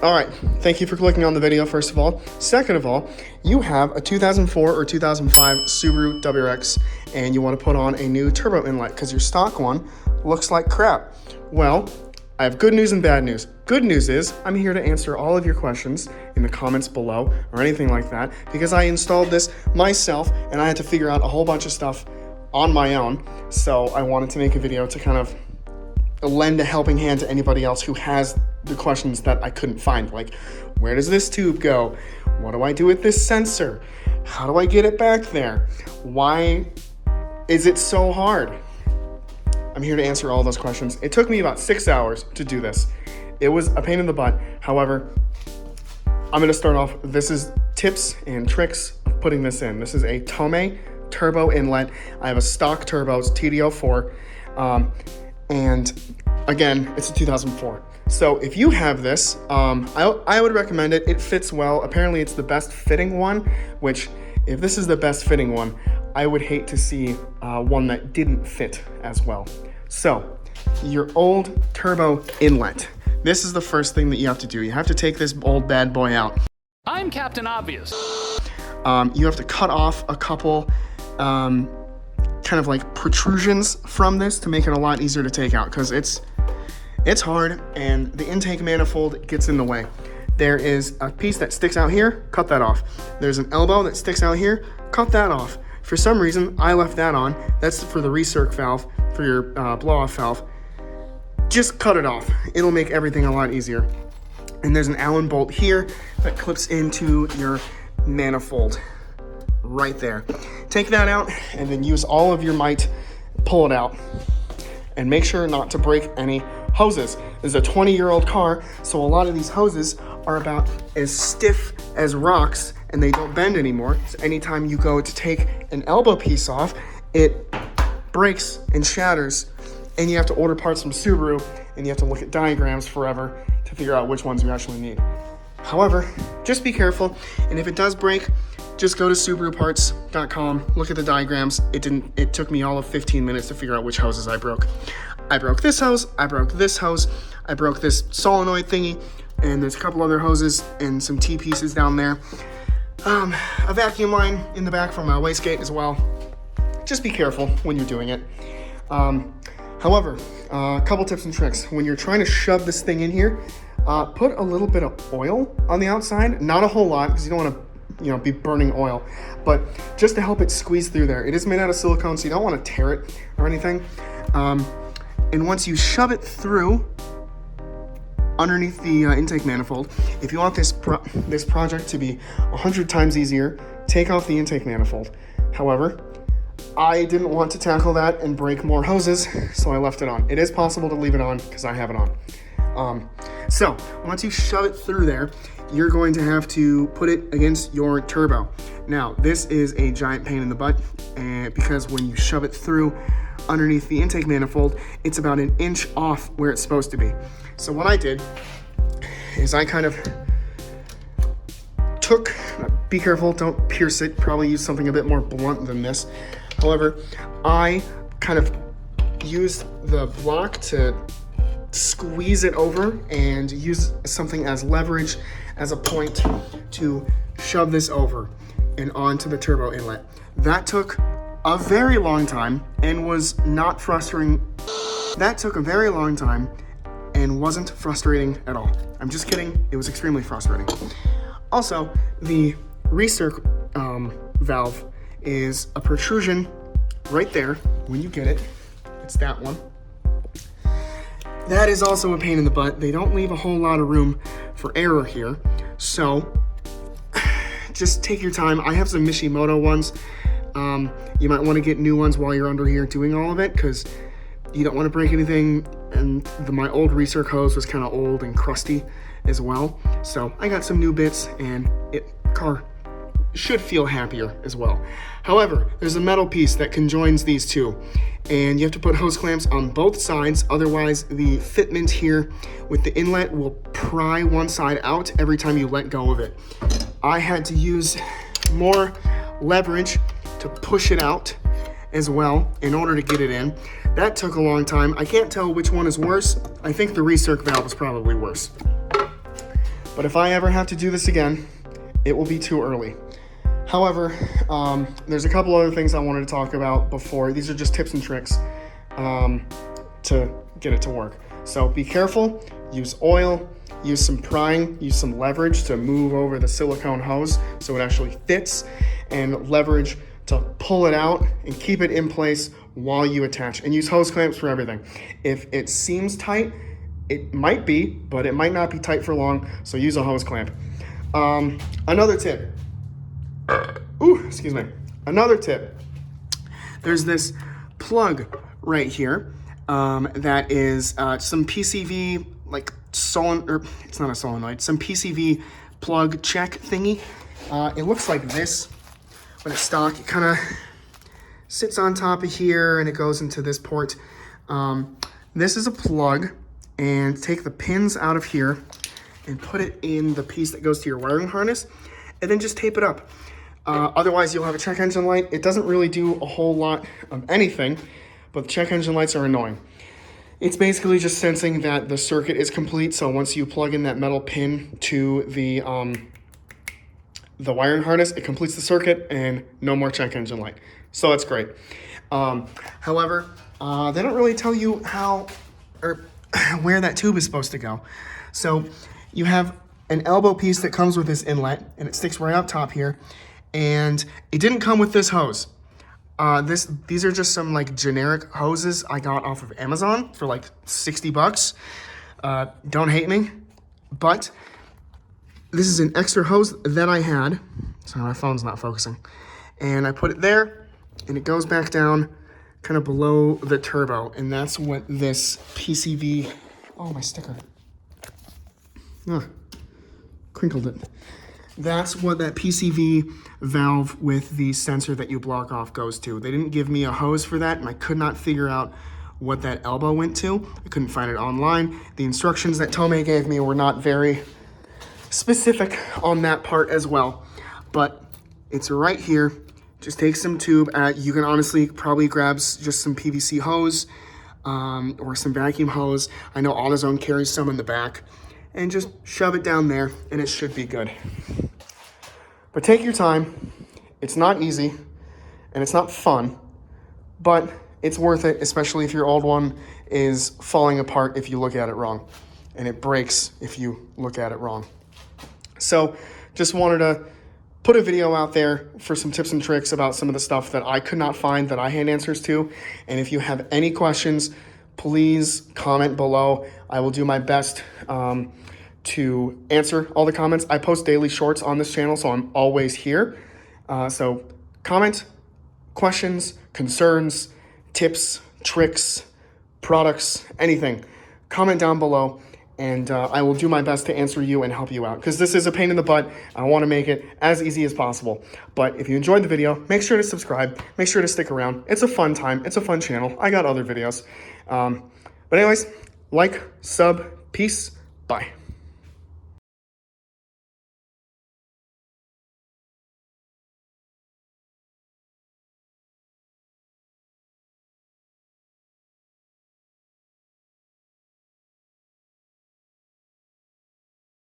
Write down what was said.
All right, thank you for clicking on the video, first of all. Second of all, you have a 2004 or 2005 Subaru WRX, and you want to put on a new turbo inlet because your stock one looks like crap. Well, I have good news and bad news. Good news is I'm here to answer all of your questions in the comments below or anything like that because I installed this myself and I had to figure out a whole bunch of stuff on my own. So I wanted to make a video to kind of lend a helping hand to anybody else who has the questions that I couldn't find, like where does this tube go? What do I do with this sensor? How do I get it back there? Why is it so hard? I'm here to answer all those questions. It took me about 6 hours to do this. It was a pain in the butt. However, I'm gonna start off, this is tips and tricks of putting this in. This is a Tomei turbo inlet. I have a stock turbo, it's TD04. And again, it's a 2004. So if you have this, I would recommend it. It fits well. Apparently it's the best fitting one, which if this is the best fitting one, I would hate to see one that didn't fit as well. So your old turbo inlet. This is the first thing that you have to do. You have to take this old bad boy out. I'm Captain Obvious. You have to cut off a couple kind of like protrusions from this to make it a lot easier to take out because it's hard and the intake manifold gets in the way. There is a piece that sticks out here, cut that off. There's an elbow that sticks out here, cut that off. For some reason, I left that on. That's for the recirc valve, for your blow-off valve. Just cut it off. It'll make everything a lot easier. And there's an Allen bolt here that clips into your manifold right there. Take that out and then use all of your might, pull it out, and make sure not to break any hoses. This is a 20-year-old car, so a lot of these hoses are about as stiff as rocks and they don't bend anymore. So anytime you go to take an elbow piece off, it breaks and shatters, and you have to order parts from Subaru and you have to look at diagrams forever to figure out which ones you actually need. However, just be careful, and if it does break, just go to SubaruParts.com, look at the diagrams. It took me all of 15 minutes to figure out which hoses I broke. I broke this hose, I broke this hose, I broke this solenoid thingy, and there's a couple other hoses and some T-pieces down there. A vacuum line in the back from my wastegate as well. Just be careful when you're doing it. However, a couple tips and tricks. When you're trying to shove this thing in here, put a little bit of oil on the outside, not a whole lot because you don't want to be burning oil, but just to help it squeeze through there. It is made out of silicone, so you don't want to tear it or anything. And once you shove it through underneath the intake manifold, if you want this project to be 100 times easier, take off the intake manifold. However, I didn't want to tackle that and break more hoses, so I left it on. It is possible to leave it on because I have it on. So once you shove it through there, you're going to have to put it against your turbo. Now, this is a giant pain in the butt because when you shove it through underneath the intake manifold, it's about an inch off where it's supposed to be. So what I did is I kind of took, be careful, don't pierce it, probably use something a bit more blunt than this. However, I kind of used the block to squeeze it over and use something as leverage as a point to shove this over and onto the turbo inlet. That took a very long time and was not frustrating. That took a very long time and wasn't frustrating at all. I'm just kidding, it was extremely frustrating. Also, the recirc valve is a protrusion right there when you get it. It's that one. That is also a pain in the butt. They don't leave a whole lot of room for error here. So just take your time. I have some Mishimoto ones. You might want to get new ones while you're under here doing all of it because you don't want to break anything. And my old recirc hose was kind of old and crusty as well. So I got some new bits and car should feel happier as well. However, there's a metal piece that conjoins these two, and you have to put hose clamps on both sides, otherwise the fitment here with the inlet will pry one side out every time you let go of it. I had to use more leverage to push it out as well in order to get it in. That took a long time. I can't tell which one is worse. I think the recirc valve is probably worse. But if I ever have to do this again, it will be too early. However, there's a couple other things I wanted to talk about before. These are just tips and tricks to get it to work. So be careful, use oil, use some prying, use some leverage to move over the silicone hose so it actually fits, and leverage to pull it out and keep it in place while you attach. And use hose clamps for everything. If it seems tight, it might be, but it might not be tight for long, so use a hose clamp. Another tip. Excuse me. Another tip. There's this plug right here that is some PCV, like it's not a solenoid, some PCV plug check thingy. It looks like this when it's stock. It kind of sits on top of here and it goes into this port. This is a plug, and take the pins out of here and put it in the piece that goes to your wiring harness, and then just tape it up. Otherwise, you'll have a check engine light. It doesn't really do a whole lot of anything, but the check engine lights are annoying. It's basically just sensing that the circuit is complete, so once you plug in that metal pin to the wiring harness, it completes the circuit and no more check engine light. So that's great. However, they don't really tell you how or where that tube is supposed to go. So you have an elbow piece that comes with this inlet, and it sticks right up top here. And it didn't come with this hose. These are just some like generic hoses I got off of Amazon for like $60. Don't hate me, but this is an extra hose that I had. Sorry, my phone's not focusing. And I put it there, and it goes back down kind of below the turbo. And that's what this PCV, oh, my sticker. Crinkled it. That's what that PCV valve with the sensor that you block off goes to. They didn't give me a hose for that, and I could not figure out what that elbow went to. I couldn't find it online. The instructions that Tomei gave me were not very specific on that part as well. But it's right here. Just take some tube. You can honestly probably grab just some PVC hose or some vacuum hose. I know AutoZone carries some in the back. And just shove it down there, and it should be good. But take your time. It's not easy, and it's not fun, but it's worth it, especially if your old one is falling apart if you look at it wrong, and it breaks if you look at it wrong. So just wanted to put a video out there for some tips and tricks about some of the stuff that I could not find that I had answers to. And if you have any questions, please comment below. I will do my best to answer all the comments. I post daily shorts on this channel, so I'm always here. So comment, questions, concerns, tips, tricks, products, anything. Comment down below, and I will do my best to answer you and help you out, because this is a pain in the butt. I want to make it as easy as possible. But if you enjoyed the video, make sure to subscribe. Make sure to stick around. It's a fun time. It's a fun channel. I got other videos. But anyways, like, sub, peace, bye.